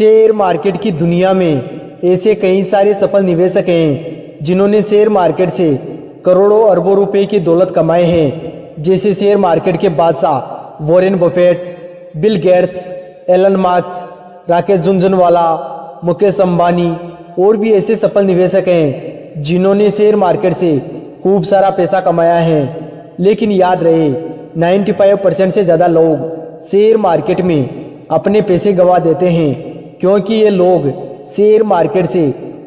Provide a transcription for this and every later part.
Share market की दुनिया में ऐसे कई सारे सफल निवेशक हैं जिन्होंने शेयर मार्केट से करोड़ों अरबों रुपए की दौलत कमाए हैं। जैसे शेयर मार्केट के बादशाह Warren Buffett, Bill Gates, Elon Musk, Rakesh Jhunjhunwala, Mukesh Ambani और भी ऐसे सफल निवेशक हैं जिन्होंने शेयर मार्केट से खूब सारा पैसा कमाया है। लेकिन याद रहे 95% से ज्यादा लोग शेयर मार्केट में अपने पैसे गंवा देते हैं, क्योंकि ये लोग शेयर मार्केट से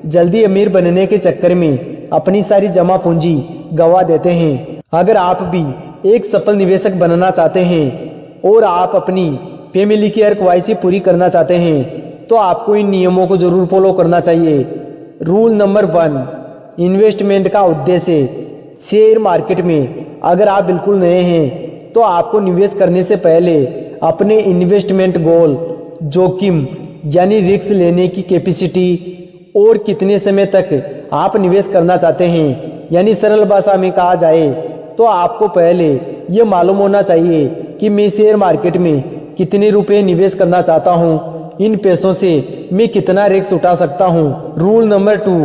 जल्दी अमीर बनने के चक्कर में अपनी सारी जमा पूंजी गंवा देते हैं। अगर आप भी एक सफल निवेशक बनना चाहते हैं और आप अपनी फैमिली की हर ख्वाहिश पूरी करना चाहते हैं तो आपको इन नियमों को जरूर फॉलो करना चाहिए। रूल नंबर 1, इन्वेस्टमेंट का उद्देश्य। शेयर मार्केट में अगर आप बिल्कुल नए हैं तो आपको निवेश करने से पहले अपने इन्वेस्टमेंट गोल, जोखिम यानी रिस्क लेने की कैपेसिटी और कितने समय तक आप निवेश करना चाहते हैं, यानी सरल भाषा में कहा जाए तो आपको पहले ये मालूम होना चाहिए कि मैं शेयर मार्केट में कितने रुपए निवेश करना चाहता हूँ, इन पैसों से मैं कितना रिस्क उठा सकता हूँ। रूल नंबर 2,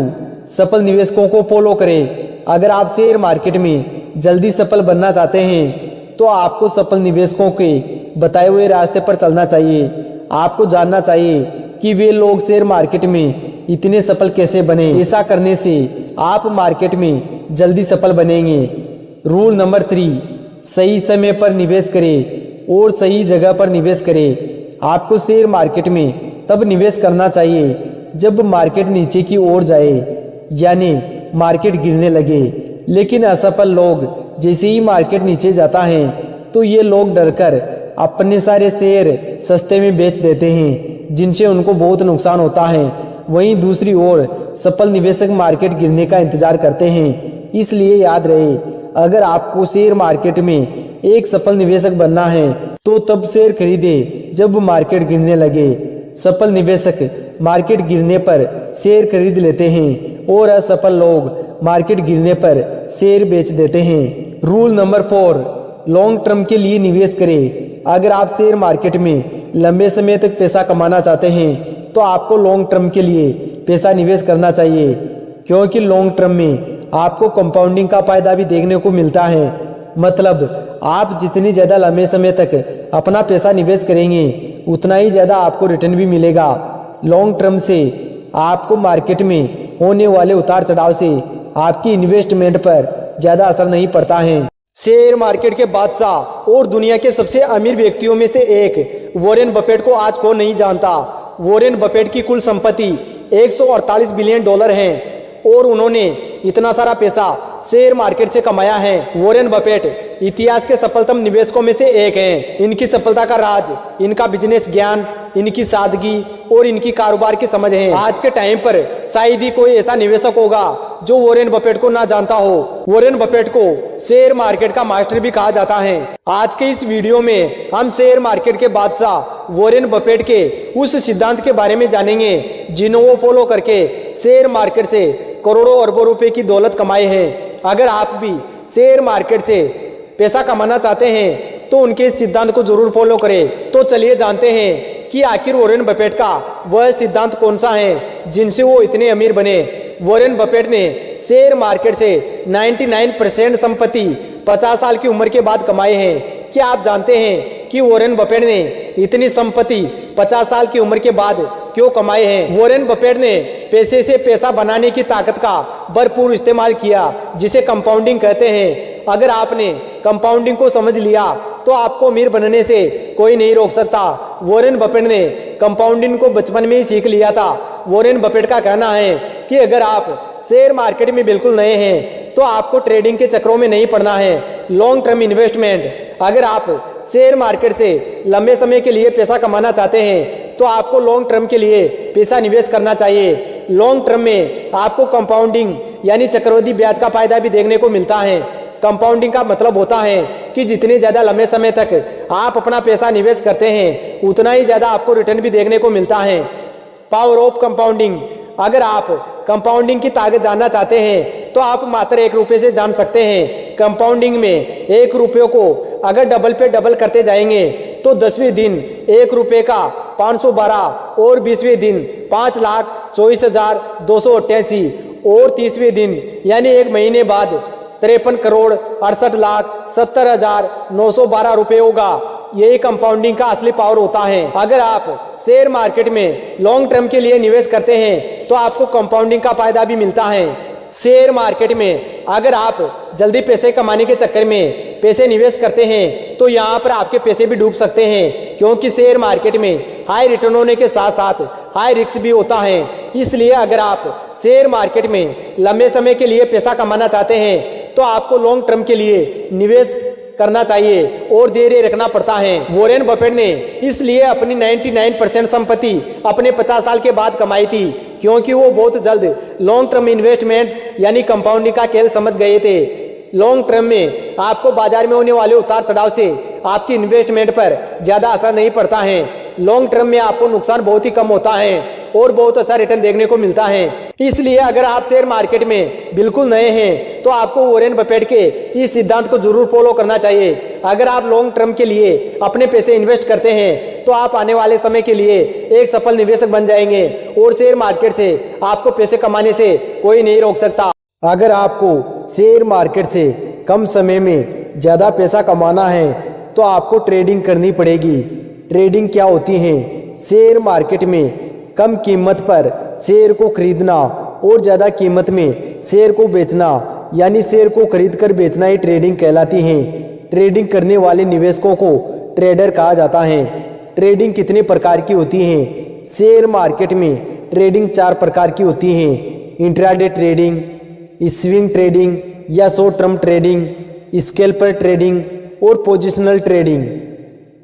सफल निवेशकों को फॉलो करें। अगर आप शेयर मार्केट में जल्दी सफल बनना चाहते हैं तो आपको सफल निवेशकों के बताए हुए रास्ते पर चलना चाहिए। आपको जानना चाहिए कि वे लोग शेयर मार्केट में इतने सफल कैसे बने। ऐसा करने से आप मार्केट में जल्दी सफल बनेंगे। रूल नंबर 3, सही समय पर निवेश करें और सही जगह पर निवेश करें। आपको शेयर मार्केट में तब निवेश करना चाहिए जब मार्केट नीचे की ओर जाए, यानी मार्केट गिरने लगे। लेकिन असफल लोग जैसे ही मार्केट नीचे जाता है तो ये लोग डरकर अपने सारे शेयर सस्ते में बेच देते हैं, जिनसे उनको बहुत नुकसान होता है। वहीं दूसरी ओर सफल निवेशक मार्केट गिरने का इंतजार करते हैं। इसलिए याद रहे, अगर आपको शेयर मार्केट में एक सफल निवेशक बनना है तो तब शेयर खरीदे जब मार्केट गिरने लगे। सफल निवेशक मार्केट गिरने पर शेयर खरीद लेते हैं और असफल लोग मार्केट गिरने पर शेयर बेच देते हैं। रूल नंबर 4, लॉन्ग टर्म के लिए निवेश करें। अगर आप शेयर मार्केट में लंबे समय तक पैसा कमाना चाहते हैं तो आपको लॉन्ग टर्म के लिए पैसा निवेश करना चाहिए, क्योंकि लॉन्ग टर्म में आपको कंपाउंडिंग का फायदा भी देखने को मिलता है। मतलब आप जितनी ज्यादा लंबे समय तक अपना पैसा निवेश करेंगे उतना ही ज्यादा आपको रिटर्न भी मिलेगा। लॉन्ग टर्म से आपको मार्केट में होने वाले उतार चढ़ाव से आपकी इन्वेस्टमेंट पर ज्यादा असर नहीं पड़ता है। शेयर मार्केट के बादशाह और दुनिया के सबसे अमीर व्यक्तियों में से एक वॉरेन बफेट को आज कौन नहीं जानता। वॉरेन बफेट की कुल संपत्ति 148 बिलियन डॉलर है और उन्होंने इतना सारा पैसा शेयर मार्केट से कमाया है। वॉरेन बफेट इतिहास के सफलतम निवेशकों में से एक हैं। इनकी सफलता का राज इनका बिजनेस ज्ञान, इनकी सादगी और इनकी कारोबार की समझ है। आज के टाइम पर शायद ही कोई ऐसा निवेशक होगा जो वॉरेन बफेट को ना जानता हो। वॉरेन बफेट को शेयर मार्केट का मास्टर भी कहा जाता है। आज के इस वीडियो में हम शेयर मार्केट के बादशाह वॉरेन बफेट के उस सिद्धांत के बारे में जानेंगे जिन्हों वो फॉलो करके शेयर मार्केट से करोड़ों अरबों रुपए की दौलत कमाए हैं। अगर आप भी शेयर मार्केट से पैसा कमाना चाहते हैं तो उनके सिद्धांत को जरूर फॉलो करें। तो चलिए जानते हैं कि आखिर वॉरेन बफेट का वह सिद्धांत कौन सा है जिनसे वो इतने अमीर बने। वॉरेन बफेट ने शेयर मार्केट से 99% संपत्ति 50 साल की उम्र के बाद कमाए हैं। क्या आप जानते हैं कि वॉरेन बफेट ने इतनी संपत्ति 50 साल की उम्र के बाद क्यों कमाए हैं? वॉरेन बफेट ने पैसे से पैसा बनाने की ताकत का भरपूर इस्तेमाल किया, जिसे कंपाउंडिंग कहते हैं। अगर आपने कंपाउंडिंग को समझ लिया तो आपको अमीर बनने से कोई नहीं रोक सकता। वॉरेन बफेट ने कंपाउंडिंग को बचपन में ही सीख लिया था। वॉरेन बफेट का कहना है कि अगर आप शेयर मार्केट में बिल्कुल नए हैं तो आपको ट्रेडिंग के चक्रों में नहीं पड़ना है। Long term investment. अगर आप शेयर मार्केट से लंबे समय के लिए पैसा कमाना चाहते हैं तो आपको लॉन्ग टर्म के लिए पैसा निवेश करना चाहिए। लॉन्ग टर्म में आपको कंपाउंडिंग यानी चक्रवृद्धि ब्याज का फायदा भी देखने को मिलता है। कंपाउंडिंग का मतलब होता है कि जितने ज्यादा लंबे समय तक आप अपना पैसा निवेश करते हैं उतना ही ज्यादा आपको रिटर्न भी देखने को मिलता है। Power of compounding. अगर आप कंपाउंडिंग की ताकत जानना चाहते हैं तो आप मात्र 1 रुपए से जान सकते हैं। कंपाउंडिंग में 1 रुपये को अगर डबल पे डबल करते जाएंगे तो 10वें दिन 1 रुपये का 512 और 20वें दिन 5,24,288 और 30वें दिन यानी 1 महीने बाद 53,68,70,912 रुपए होगा। यही कंपाउंडिंग का असली पावर होता है। अगर आप शेयर मार्केट में लॉन्ग टर्म के लिए निवेश करते हैं तो आपको कंपाउंडिंग का फायदा भी मिलता है। शेयर मार्केट में अगर आप जल्दी पैसे कमाने के चक्कर में पैसे निवेश करते हैं तो यहाँ पर आपके पैसे भी डूब सकते हैं, क्योंकि शेयर मार्केट में हाई रिटर्न होने के साथ साथ हाई रिस्क भी होता है। इसलिए अगर आप शेयर मार्केट में लंबे समय के लिए पैसा कमाना चाहते हैं तो आपको लॉन्ग टर्म के लिए निवेश करना चाहिए और धैर्य रखना पड़ता है। वॉरेन बफेट ने इसलिए अपनी 99% संपत्ति अपने 50 साल के बाद कमाई थी, क्योंकि वो बहुत जल्द लॉन्ग टर्म इन्वेस्टमेंट यानी कंपाउंडिंग का खेल समझ गए थे। लॉन्ग टर्म में आपको बाजार में होने वाले उतार चढ़ाव से आपकी इन्वेस्टमेंट पर ज्यादा असर नहीं पड़ता है। लॉन्ग टर्म में आपको नुकसान बहुत ही कम होता है और बहुत अच्छा रिटर्न देखने को मिलता है। इसलिए अगर आप शेयर मार्केट में बिल्कुल नए हैं तो आपको वॉरेन बफेट के इस सिद्धांत को जरूर फॉलो करना चाहिए। अगर आप लॉन्ग टर्म के लिए अपने पैसे इन्वेस्ट करते हैं तो आप आने वाले समय के लिए एक सफल निवेशक बन जाएंगे और शेयर मार्केट से आपको पैसे कमाने से कोई नहीं रोक सकता। अगर आपको शेयर मार्केट से कम समय में ज्यादा पैसा कमाना है तो आपको ट्रेडिंग करनी पड़ेगी। ट्रेडिंग क्या होती है? शेयर मार्केट में कम कीमत पर शेयर को खरीदना और ज्यादा कीमत में शेयर को बेचना यानी शेयर को खरीद कर बेचना ही ट्रेडिंग कहलाती है। ट्रेडिंग करने वाले निवेशकों को ट्रेडर कहा जाता है। ट्रेडिंग कितने प्रकार की होती है? शेयर मार्केट में ट्रेडिंग 4 प्रकार की होती है। इंट्राडे ट्रेडिंग, स्विंग ट्रेडिंग या short term trading, scalper trading और पोजिशनल ट्रेडिंग।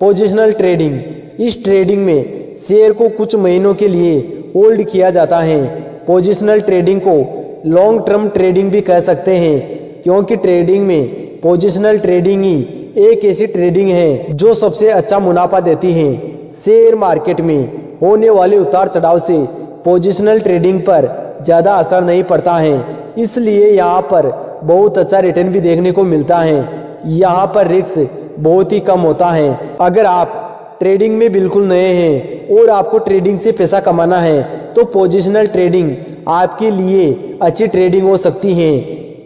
पोजिशनल ट्रेडिंग, इस ट्रेडिंग में शेयर को कुछ महीनों के लिए होल्ड किया जाता है। पोजिशनल ट्रेडिंग को लॉन्ग टर्म ट्रेडिंग भी कह सकते हैं, क्योंकि ट्रेडिंग में पोजिशनल ट्रेडिंग ही एक ऐसी ट्रेडिंग है जो सबसे अच्छा मुनाफा देती है। शेयर मार्केट में होने वाले उतार चढ़ाव से पोजिशनल ट्रेडिंग पर ज्यादा असर नहीं पड़ता है, इसलिए यहाँ पर बहुत अच्छा रिटर्न भी देखने को मिलता है। यहाँ पर रिस्क बहुत ही कम होता है। अगर आप ट्रेडिंग में बिल्कुल नए हैं और आपको ट्रेडिंग से पैसा कमाना है तो पोजिशनल ट्रेडिंग आपके लिए अच्छी ट्रेडिंग हो सकती है।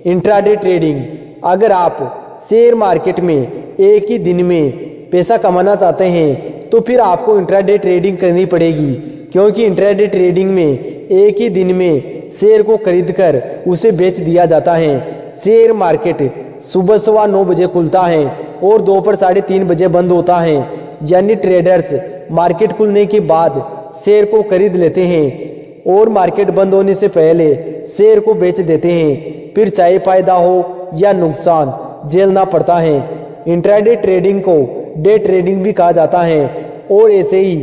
इंट्राडे ट्रेडिंग, अगर आप शेयर मार्केट में एक ही दिन में पैसा कमाना चाहते हैं तो फिर आपको इंट्राडे ट्रेडिंग करनी पड़ेगी, क्योंकि इंट्राडे ट्रेडिंग में एक ही दिन में शेयर को खरीद कर उसे बेच दिया जाता है। शेयर मार्केट सुबह 9:15 बजे खुलता है और दोपहर 3:30 बजे बंद होता है, यानी ट्रेडर्स मार्केट खुलने के बाद शेयर को खरीद लेते हैं और मार्केट बंद होने से पहले शेयर को बेच देते हैं। फिर चाहे फायदा हो या नुकसान झेलना पड़ता है। इंट्राडे ट्रेडिंग को डे ट्रेडिंग भी कहा जाता है और ऐसे ही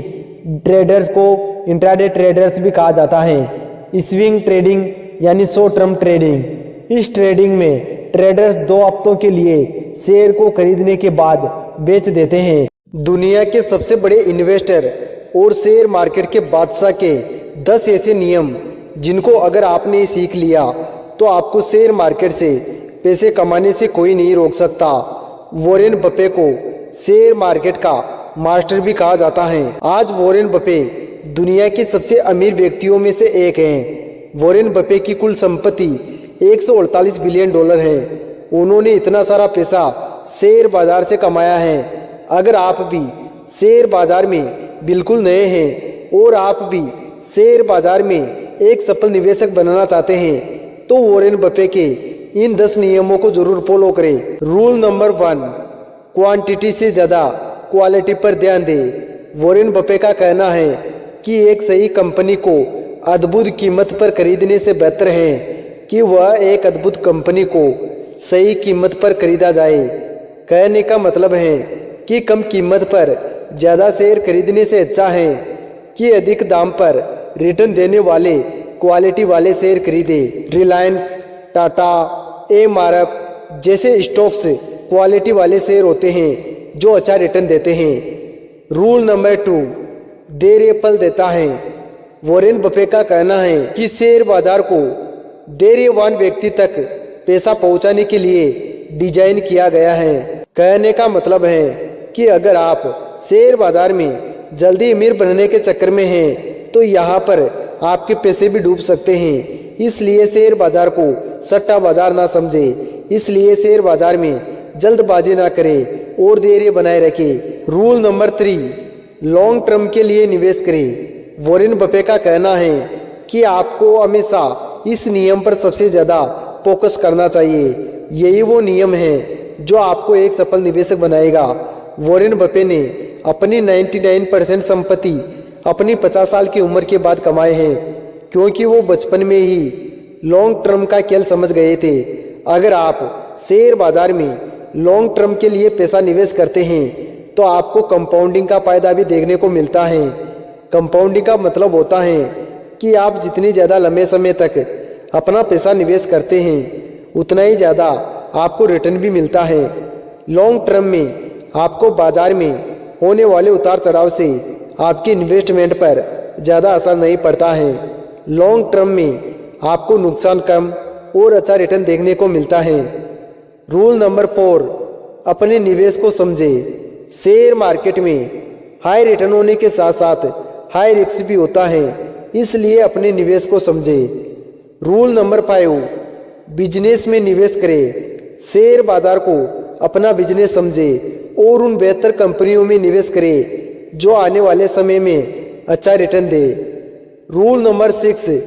ट्रेडर्स को इंट्राडे ट्रेडर्स भी कहा जाता है। स्विंग ट्रेडिंग यानी शॉर्ट टर्म ट्रेडिंग, इस ट्रेडिंग में ट्रेडर्स 2 हफ्तों के लिए शेयर को खरीदने के बाद बेच देते हैं। दुनिया के सबसे बड़े इन्वेस्टर और शेयर मार्केट के बादशाह के 10 ऐसे नियम जिनको अगर आपने सीख लिया तो आपको शेयर मार्केट से पैसे कमाने से कोई नहीं रोक सकता। वॉरेन बफे को शेयर मार्केट का मास्टर भी कहा जाता है। आज वॉरेन बफे दुनिया के सबसे अमीर व्यक्तियों में से एक हैं। वॉरेन बफे की कुल संपत्ति $148 बिलियन है। उन्होंने इतना सारा पैसा शेयर बाजार से कमाया है। अगर आप भी शेयर बाजार में बिल्कुल नए हैं और आप भी शेयर बाजार में एक सफल निवेशक बनना चाहते हैं तो वॉरेन बफे के इन 10 नियमों को जरूर फॉलो करें। रूल नंबर 1, क्वांटिटी से ज्यादा क्वालिटी पर ध्यान दें। वॉरेन बफे का कहना है कि एक सही कंपनी को अद्भुत कीमत पर खरीदने से बेहतर है कि वह एक अद्भुत कंपनी को सही कीमत पर खरीदा जाए। कहने का मतलब है कि कम कीमत पर ज्यादा शेयर खरीदने से अच्छा है कि अधिक दाम पर रिटर्न देने वाले क्वालिटी वाले शेयर खरीदे। रिलायंस, टाटा, एमआरएफ जैसे स्टॉक्स क्वालिटी वाले शेयर होते हैं जो अच्छा रिटर्न देते हैं। रूल नंबर 2, धैर्य फल देता है। वॉरेन बफे का कहना है कि शेयर बाजार को धैर्यवान व्यक्ति तक पैसा पहुंचाने के लिए डिजाइन किया गया है। कहने का मतलब है कि अगर आप शेयर बाजार में जल्दी अमीर बनने के चक्कर में हैं तो यहाँ पर आपके पैसे भी डूब सकते हैं। इसलिए शेयर बाजार को सट्टा बाजार ना समझे। इसलिए शेयर बाजार में जल्दबाजी ना करें और धैर्य बनाए रखें। रूल नंबर 3, लॉन्ग टर्म के लिए निवेश करें। वॉरेन बफेट का कहना है कि आपको हमेशा इस नियम पर सबसे ज्यादा फोकस करना चाहिए। यही वो नियम है जो आपको एक सफल निवेशक बनाएगा। वॉरेन बफेट ने अपनी 99% संपत्ति अपनी 50 साल की उम्र के बाद कमाए हैं, क्योंकि वो बचपन में ही लॉन्ग टर्म का खेल समझ गए थे। अगर आप शेयर बाजार में लॉन्ग टर्म के लिए पैसा निवेश करते हैं तो आपको कंपाउंडिंग का फायदा भी देखने को मिलता है। कंपाउंडिंग का मतलब होता है कि आप जितनी ज्यादा लंबे समय तक अपना पैसा निवेश करते हैं उतना ही ज्यादा आपको रिटर्न भी मिलता है। लॉन्ग टर्म में आपको बाजार में होने वाले उतार चढ़ाव से आपके इन्वेस्टमेंट पर ज्यादा असर नहीं पड़ता है। लॉन्ग टर्म में आपको नुकसान कम और अच्छा रिटर्न देखने को मिलता है। रूल नंबर 4, अपने निवेश को समझे। शेयर मार्केट में हाई रिटर्न होने के साथ साथ हाई रिस्क भी होता है, इसलिए अपने निवेश को समझे। रूल नंबर 5, बिजनेस में निवेश करें। शेयर बाजार को अपना बिजनेस समझे और उन बेहतर कंपनियों में निवेश करें जो आने वाले समय में अच्छा रिटर्न दे। रूल नंबर 6,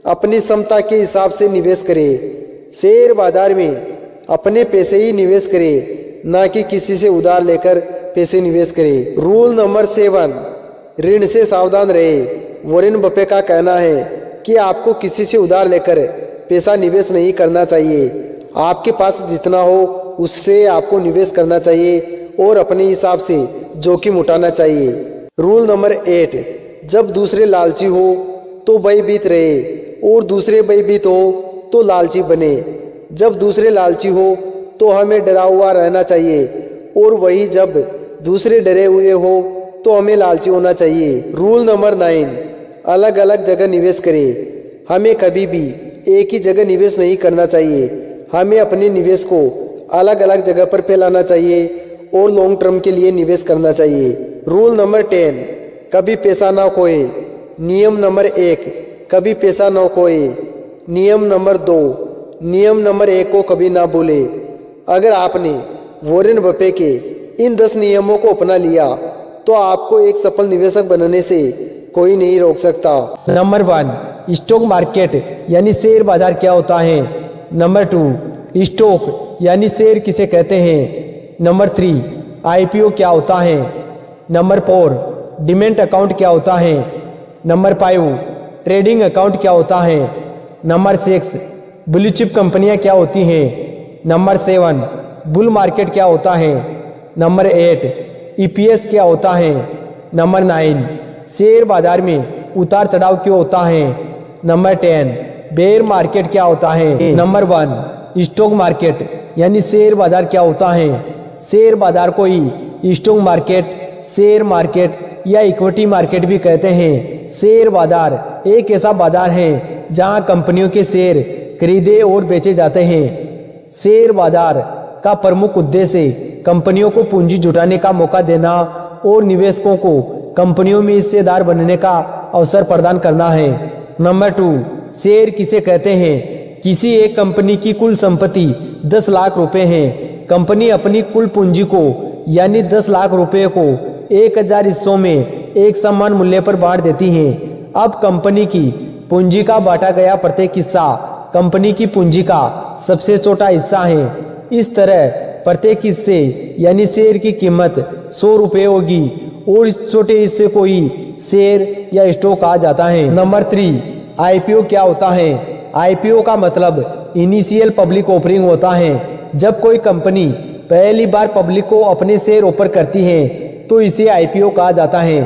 अपनी क्षमता के हिसाब से निवेश करें। शेयर बाजार में अपने पैसे ही निवेश करें, ना कि किसी से उधार लेकर पैसे निवेश करें। रूल नंबर 7, ऋण से सावधान रहे। वॉरेन बफेट का कहना है कि आपको किसी से उधार लेकर पैसा निवेश नहीं करना चाहिए। आपके पास जितना हो उससे आपको निवेश करना चाहिए और अपने हिसाब से जोखिम उठाना चाहिए। रूल नंबर 8, जब दूसरे लालची हो तो भयभीत रहे और दूसरे भयभीत हो तो लालची बने। जब दूसरे लालची हो तो हमें डरा हुआ रहना चाहिए और वही जब दूसरे डरे हुए हो तो हमें लालची होना चाहिए। रूल नंबर 9, अलग अलग जगह निवेश करें। हमें कभी भी एक ही जगह निवेश नहीं करना चाहिए। हमें अपने निवेश को अलग अलग जगह पर फैलाना चाहिए और लॉन्ग टर्म के लिए निवेश करना चाहिए। रूल नंबर 10, कभी पैसा ना खोए। नियम नंबर 1, कभी पैसा ना खोए। नियम नंबर 2, नियम नंबर 1 को कभी ना भूले। अगर आपने वॉरेन बफेट के इन 10 नियमों को अपना लिया तो आपको एक सफल निवेशक बनने से कोई नहीं रोक सकता। नंबर 1, स्टॉक मार्केट यानी शेयर बाजार क्या होता है। नंबर 2, स्टॉक यानी शेयर किसे कहते हैं। नंबर 3, आईपीओ क्या होता है। नंबर 4, डिमैट अकाउंट क्या होता है। नंबर 5, ट्रेडिंग अकाउंट क्या होता है। नंबर 6, ब्लू चिप कंपनियां क्या होती हैं। नंबर 7, बुल मार्केट क्या होता है। नंबर 8, ईपीएस क्या होता है। नंबर 9, शेयर बाजार में उतार चढ़ाव क्यों होता है। नंबर 10, बेयर मार्केट क्या होता है। नंबर 1, स्टॉक मार्केट यानी शेयर बाजार क्या होता है। शेयर बाजार को ही स्टॉक मार्केट, शेयर मार्केट या इक्विटी मार्केट भी कहते हैं। शेयर बाजार एक ऐसा बाजार है जहां कंपनियों के शेयर खरीदे और बेचे जाते हैं। शेयर बाजार का प्रमुख उद्देश्य कंपनियों को पूंजी जुटाने का मौका देना और निवेशकों को कंपनियों में हिस्सेदार बनने का अवसर प्रदान करना है। नंबर 2, शेयर किसे कहते हैं। किसी एक कंपनी की कुल संपत्ति 10 लाख रुपए है। कंपनी अपनी कुल पूंजी को यानी 10 लाख रुपए को 1000 हिस्सों में एक समान मूल्य पर बांट देती है। अब कंपनी की पूंजी का बांटा गया प्रत्येक हिस्सा कंपनी की पूंजी का सबसे छोटा हिस्सा है। इस तरह प्रत्येक हिस्से यानी शेयर की कीमत 100 रुपए होगी और इस छोटे हिस्से को ही शेयर या स्टॉक कहा जाता है। नंबर 3, आईपीओ क्या होता है। आईपीओ का मतलब इनिशियल पब्लिक ऑफरिंग होता है। जब कोई कंपनी पहली बार पब्लिक को अपने शेयर ऑफर करती है तो इसे आईपीओ कहा जाता है।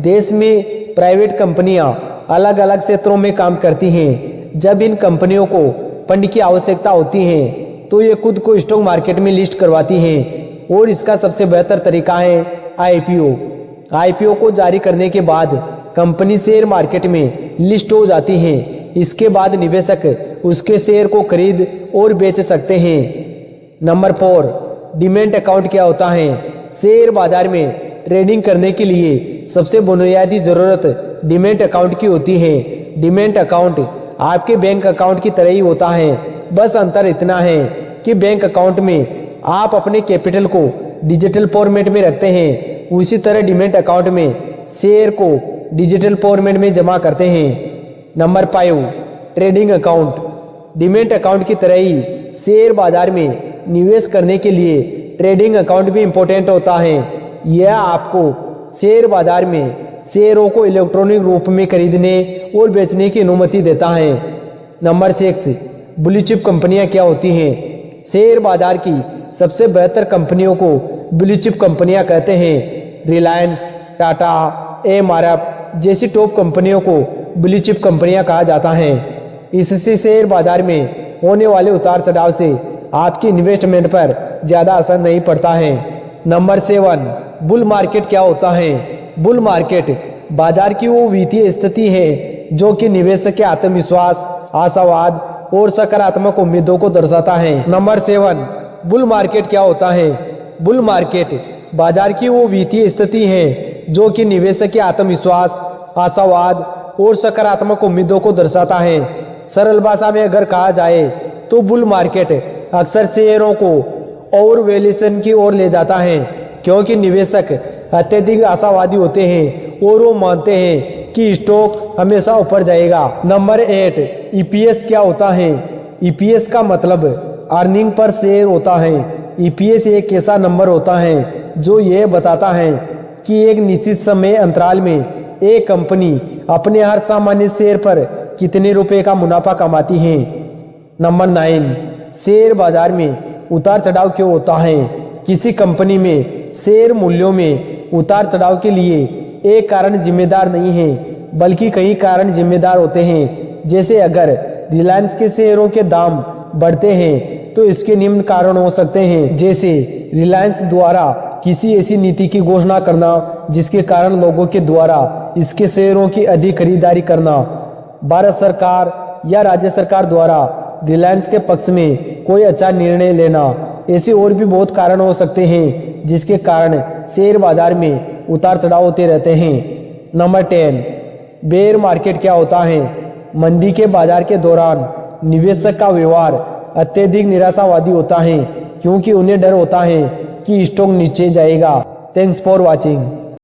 देश में प्राइवेट कंपनियां अलग अलग क्षेत्रों में काम करती हैं। जब इन कंपनियों को फंड की आवश्यकता होती है तो ये खुद को स्टॉक मार्केट में लिस्ट करवाती हैं और इसका सबसे बेहतर तरीका है आईपीओ। आईपीओ को जारी करने के बाद कंपनी शेयर मार्केट में लिस्ट हो जाती है। इसके बाद निवेशक उसके शेयर को खरीद और बेच सकते हैं। नंबर 4, डिमैट अकाउंट क्या होता है। शेयर बाजार में ट्रेडिंग करने के लिए सबसे बुनियादी जरूरत डीमैट अकाउंट की होती है। डीमैट अकाउंट आपके बैंक अकाउंट की तरह ही होता है, बस अंतर इतना है कि बैंक अकाउंट में आप अपने कैपिटल को डिजिटल फॉर्मेट में रखते हैं, उसी तरह डीमैट अकाउंट में शेयर को डिजिटल फॉर्मेट में जमा करते हैं। Number 5, trading account. Demat account की तरह ही शेयर बाजार में निवेश करने के लिए ट्रेडिंग अकाउंट भी इम्पोर्टेंट होता है। यह आपको शेयर बाजार में शेयरों को इलेक्ट्रॉनिक रूप में खरीदने और बेचने की अनुमति देता है। नंबर 6, ब्लू चिप कंपनियां क्या होती हैं? शेयर बाजार की सबसे बेहतर कंपनियों को ब्लू चिप कंपनियां कहते हैं। रिलायंस, टाटा, एमआरएफ जैसी टॉप कंपनियों को ब्लू चिप कंपनियां कहा जाता है। इससे शेयर बाजार में होने वाले उतार चढ़ाव से आपकी इन्वेस्टमेंट पर ज्यादा असर नहीं पड़ता है। नंबर 7, बुल मार्केट क्या होता है? बुल मार्केट बाजार की वो वित्तीय स्थिति है जो कि निवेशक के आत्मविश्वास, आशावाद और सकारात्मक उम्मीदों को दर्शाता है। नंबर 7, बुल मार्केट क्या होता है? बुल मार्केट बाजार की वो वित्तीय स्थिति है जो कि निवेशक के आत्मविश्वास, आशावाद और सकारात्मक उम्मीदों को दर्शाता है। सरल भाषा में अगर कहा जाए तो बुल मार्केट अक्सर शेयरों को ओवर वैल्यूएशन की ओर ले जाता है, क्योंकि निवेशक अत्यधिक आशावादी होते हैं और वो मानते हैं कि स्टॉक हमेशा ऊपर जाएगा। नंबर 8, ईपीएस क्या होता है? ईपीएस का मतलब अर्निंग पर शेयर होता है। ईपीएस एक ऐसा नंबर होता है जो यह बताता है कि एक निश्चित समय अंतराल में एक कंपनी अपने हर सामान्य शेयर पर कितने रुपए का मुनाफा कमाती है। नंबर 9, शेयर बाजार में उतार चढ़ाव क्यों होता है? किसी कंपनी में शेयर मूल्यों में उतार चढ़ाव के लिए एक कारण जिम्मेदार नहीं है, बल्कि कई कारण जिम्मेदार होते हैं। जैसे अगर रिलायंस के शेयरों के दाम बढ़ते हैं तो इसके निम्न कारण हो सकते हैं, जैसे रिलायंस द्वारा किसी ऐसी नीति की घोषणा करना जिसके कारण लोगों के द्वारा इसके शेयरों की अधिक खरीदारी करना, भारत सरकार या राज्य सरकार द्वारा रिलायंस के पक्ष में कोई अच्छा निर्णय लेना। ऐसे और भी बहुत कारण हो सकते हैं जिसके कारण शेयर बाजार में उतार चढ़ाव होते रहते हैं। नंबर 10, बेयर मार्केट क्या होता है? मंदी के बाजार के दौरान निवेशक का व्यवहार अत्यधिक निराशावादी होता है, क्योंकि उन्हें डर होता है कि स्टॉक नीचे जाएगा। Thanks for watching.